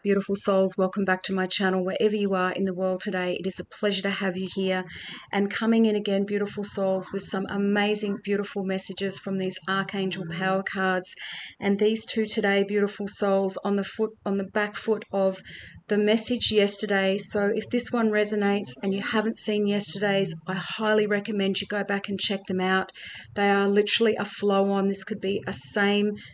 Beautiful souls, welcome back to my channel. Wherever you are in the world today, it is a pleasure to have you here and coming in again, beautiful souls, with some amazing, beautiful messages from these Archangel Power cards. And these two today, beautiful souls, on the back foot of the message yesterday. So if this one resonates and you haven't seen yesterday's, I highly recommend you go back and check them out. They are literally a flow on. This could be a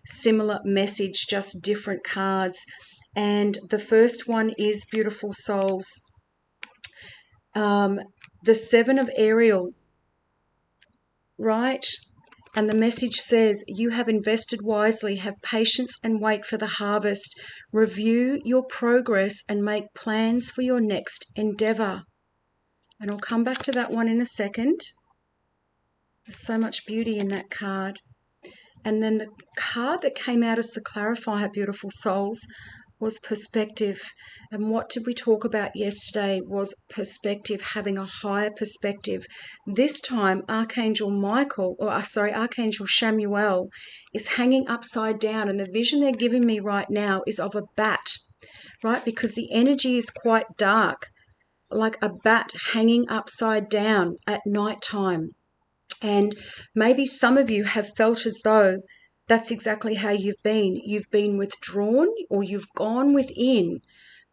similar message, just different cards. And the first one is, beautiful souls, the Seven of Ariel, right? And the message says, you have invested wisely, have patience and wait for the harvest. Review your progress and make plans for your next endeavor. And I'll come back to that one in a second. There's so much beauty in that card. And then the card that came out as the clarifier, beautiful souls, was perspective. And what did we talk about yesterday was perspective, having a higher perspective. This time, Archangel Chamuel is hanging upside down, and the vision they're giving me right now is of a bat, right? Because the energy is quite dark, like a bat hanging upside down at night time. And maybe some of you have felt as though that's exactly how you've been. You've been withdrawn, or you've gone within,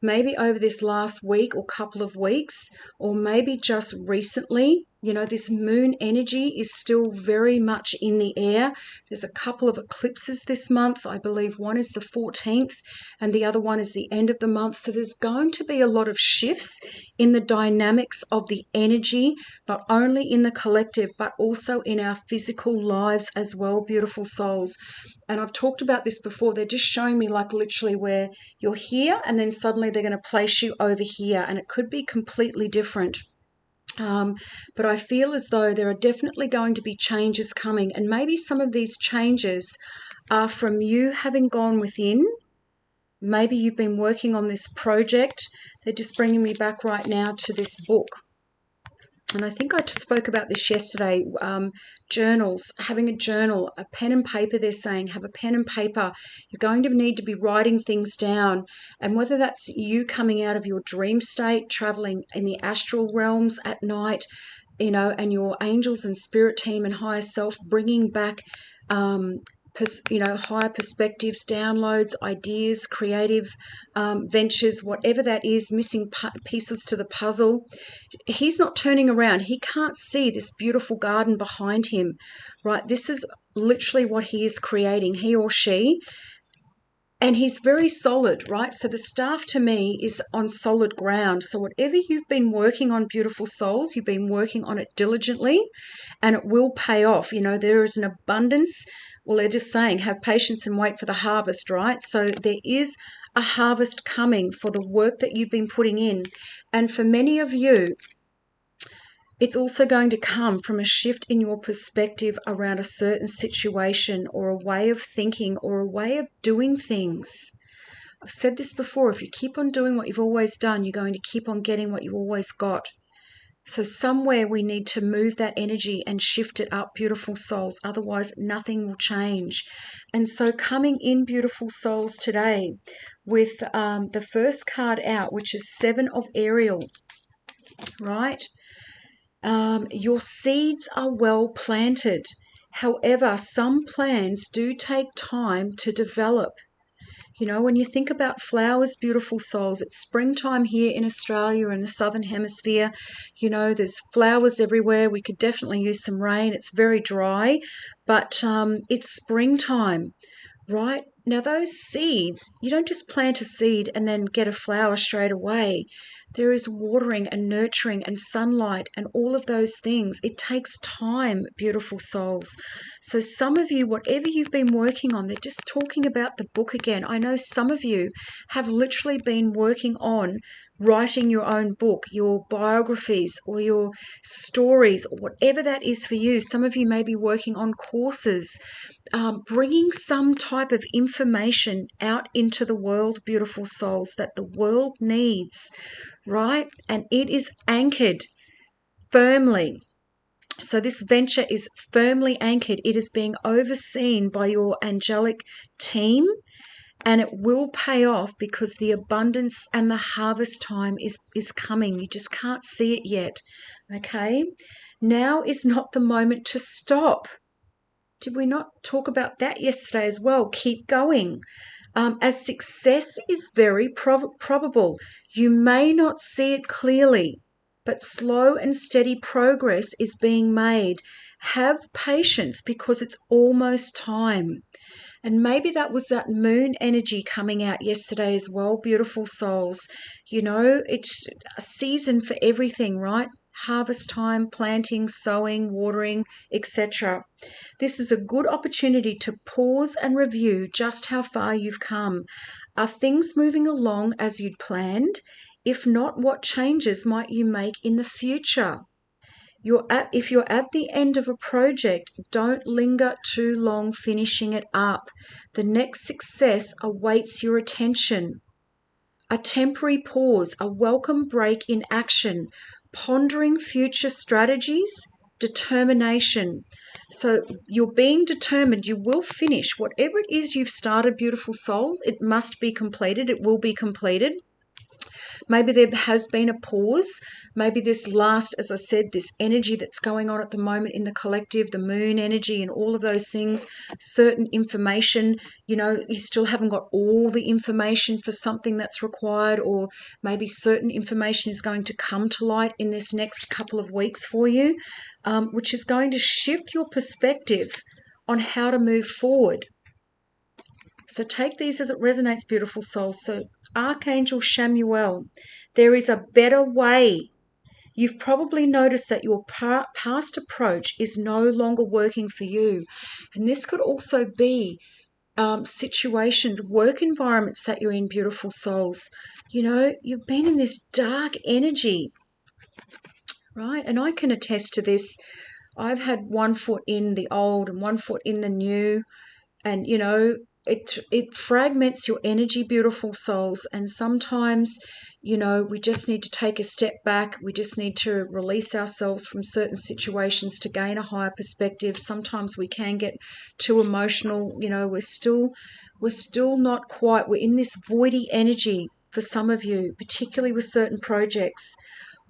maybe over this last week or couple of weeks, or maybe just recently. You know, this moon energy is still very much in the air. There's a couple of eclipses this month. I believe one is the 14th and the other one is the end of the month. So there's going to be a lot of shifts in the dynamics of the energy, not only in the collective, but also in our physical lives as well, beautiful souls. And I've talked about this before. They're just showing me like literally where you're here and then suddenly they're going to place you over here, and it could be completely different. But I feel as though there are definitely going to be changes coming, and maybe some of these changes are from you having gone within. Maybe you've been working on this project. They're just bringing me back right now to this book. And I think I spoke about this yesterday, journals, having a journal, a pen and paper. They're saying have a pen and paper. You're going to need to be writing things down. And whether that's you coming out of your dream state, traveling in the astral realms at night, you know, and your angels and spirit team and higher self bringing back higher perspectives, downloads, ideas, creative ventures, whatever that is, missing pieces to the puzzle. He's not turning around. He can't see this beautiful garden behind him, right? This is literally what he is creating, he or she. And he's very solid, right? So the staff to me is on solid ground. So whatever you've been working on, beautiful souls, you've been working on it diligently, and it will pay off. You know, there is an abundance. Well, they're just saying have patience and wait for the harvest, right? So there is a harvest coming for the work that you've been putting in. And for many of you, it's also going to come from a shift in your perspective around a certain situation or a way of thinking or a way of doing things. I've said this before, if you keep on doing what you've always done, you're going to keep on getting what you've always got. So somewhere we need to move that energy and shift it up, beautiful souls. Otherwise, nothing will change. And so coming in, beautiful souls, today with the first card out, which is Seven of Ariel, right? Your seeds are well planted. However, some plants do take time to develop. You know, when you think about flowers, beautiful souls, it's springtime here in Australia in the Southern Hemisphere. You know, there's flowers everywhere. We could definitely use some rain. It's very dry, but it's springtime, right? Now, those seeds, you don't just plant a seed and then get a flower straight away. There is watering and nurturing and sunlight and all of those things. It takes time, beautiful souls. So some of you, whatever you've been working on, they're just talking about the book again. I know some of you have literally been working on writing your own book, your biographies or your stories, or whatever that is for you. Some of you may be working on courses, bringing some type of information out into the world, beautiful souls, that the world needs, right? And it is anchored firmly. So this venture is firmly anchored. It is being overseen by your angelic team, And it will pay off because the abundance and the harvest time is coming. You just can't see it yet. Okay? Now is not the moment to stop. Did we not talk about that yesterday as well? Keep going. As success is very probable. You may not see it clearly, but slow and steady progress is being made. Have patience because it's almost time. And maybe that was that moon energy coming out yesterday as well, beautiful souls. You know, it's a season for everything, right? Harvest time, planting, sowing, watering, etc. This is a good opportunity to pause and review just how far you've come. Are things moving along as you'd planned? If not, what changes might you make in the future? If you're at the end of a project, don't linger too long finishing it up. The next success awaits your attention. A temporary pause, a welcome break in action, pondering future strategies, determination. So you're being determined. You will finish whatever it is you've started, beautiful souls. It must be completed. It will be completed. Maybe there has been a pause. Maybe this last, as I said, this energy that's going on at the moment in the collective, the moon energy and all of those things, certain information, you know, you still haven't got all the information for something that's required, or maybe certain information is going to come to light in this next couple of weeks for you, which is going to shift your perspective on how to move forward. So take these as it resonates, beautiful souls. So Archangel Chamuel, there is a better way. You've probably noticed that your past approach is no longer working for you. And this could also be situations, work environments that you're in, beautiful souls. You know, you've been in this dark energy, right? And I can attest to this. I've had one foot in the old and one foot in the new. And, you know, it fragments your energy, beautiful souls. And sometimes, you know, we just need to take a step back. We just need to release ourselves from certain situations to gain a higher perspective. Sometimes we can get too emotional. You know, we're still not quite, we're in this voidy energy for some of you, particularly with certain projects.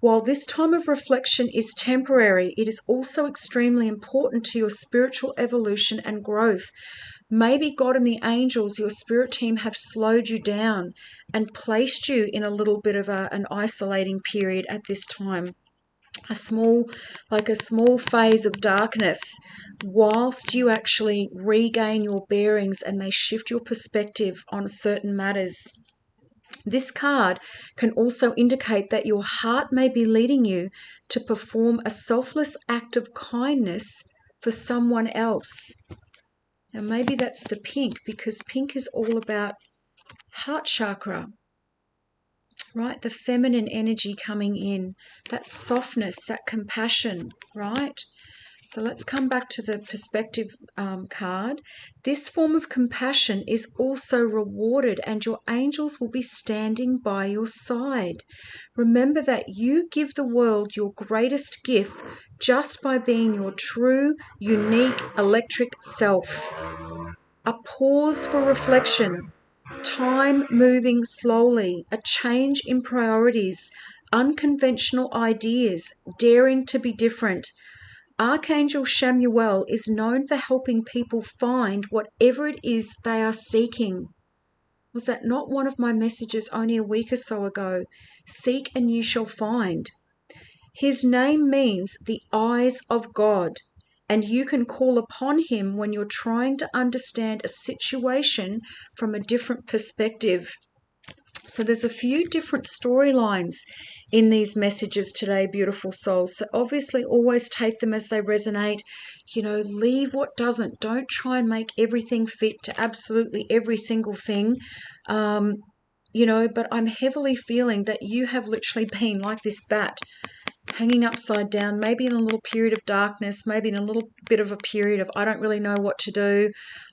While this time of reflection is temporary, it is also extremely important to your spiritual evolution and growth. Maybe God and the angels, your spirit team, have slowed you down and placed you in a little bit of an isolating period at this time. A small phase of darkness, whilst you actually regain your bearings and they shift your perspective on certain matters. This card can also indicate that your heart may be leading you to perform a selfless act of kindness for someone else. Now maybe that's the pink, because pink is all about heart chakra, right? The feminine energy coming in, that softness, that compassion, right? So let's come back to the perspective card. This form of compassion is also rewarded, and your angels will be standing by your side. Remember that you give the world your greatest gift just by being your true, unique, electric self. A pause for reflection, time moving slowly, a change in priorities, unconventional ideas, daring to be different. Archangel Chamuel is known for helping people find whatever it is they are seeking. Was that not one of my messages only a week or so ago? Seek and you shall find. His name means the eyes of God, and you can call upon him when you're trying to understand a situation from a different perspective. So there's a few different storylines in these messages today, beautiful souls. So obviously always take them as they resonate. You know, leave what doesn't. Don't try and make everything fit to absolutely every single thing. You know, but I'm heavily feeling that you have literally been like this bat, hanging upside down, maybe in a little period of darkness, maybe in a little bit of a period of I don't really know what to do.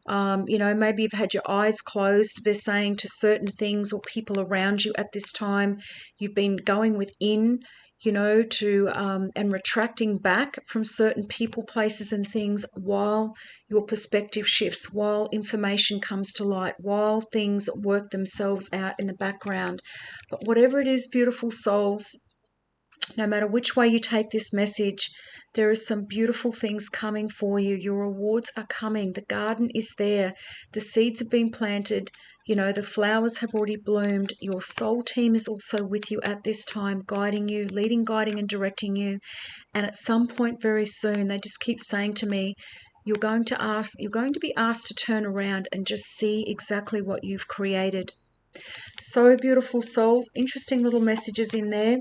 You know, maybe you've had your eyes closed, they're saying, to certain things or people around you at this time. You've been going within. to and retracting back from certain people, places, and things while your perspective shifts, while information comes to light, while things work themselves out in the background. But whatever it is, beautiful souls, no matter which way you take this message, there are some beautiful things coming for you. Your rewards are coming. The garden is there. The seeds have been planted. The flowers have already bloomed. Your soul team is also with you at this time, guiding you, leading, guiding, and directing you. And at some point very soon, they just keep saying to me, you're going to be asked to turn around and just see exactly what you've created. So beautiful souls, interesting little messages in there.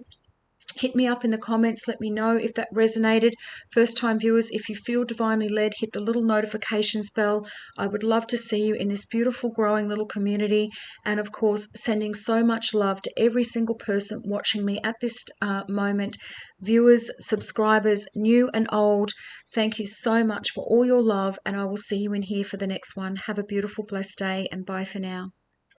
Hit me up in the comments. Let me know if that resonated. First-time viewers, if you feel divinely led, hit the little notifications bell. I would love to see you in this beautiful, growing little community. And of course, sending so much love to every single person watching me at this moment. Viewers, subscribers, new and old, thank you so much for all your love. And I will see you in here for the next one. Have a beautiful, blessed day, and bye for now.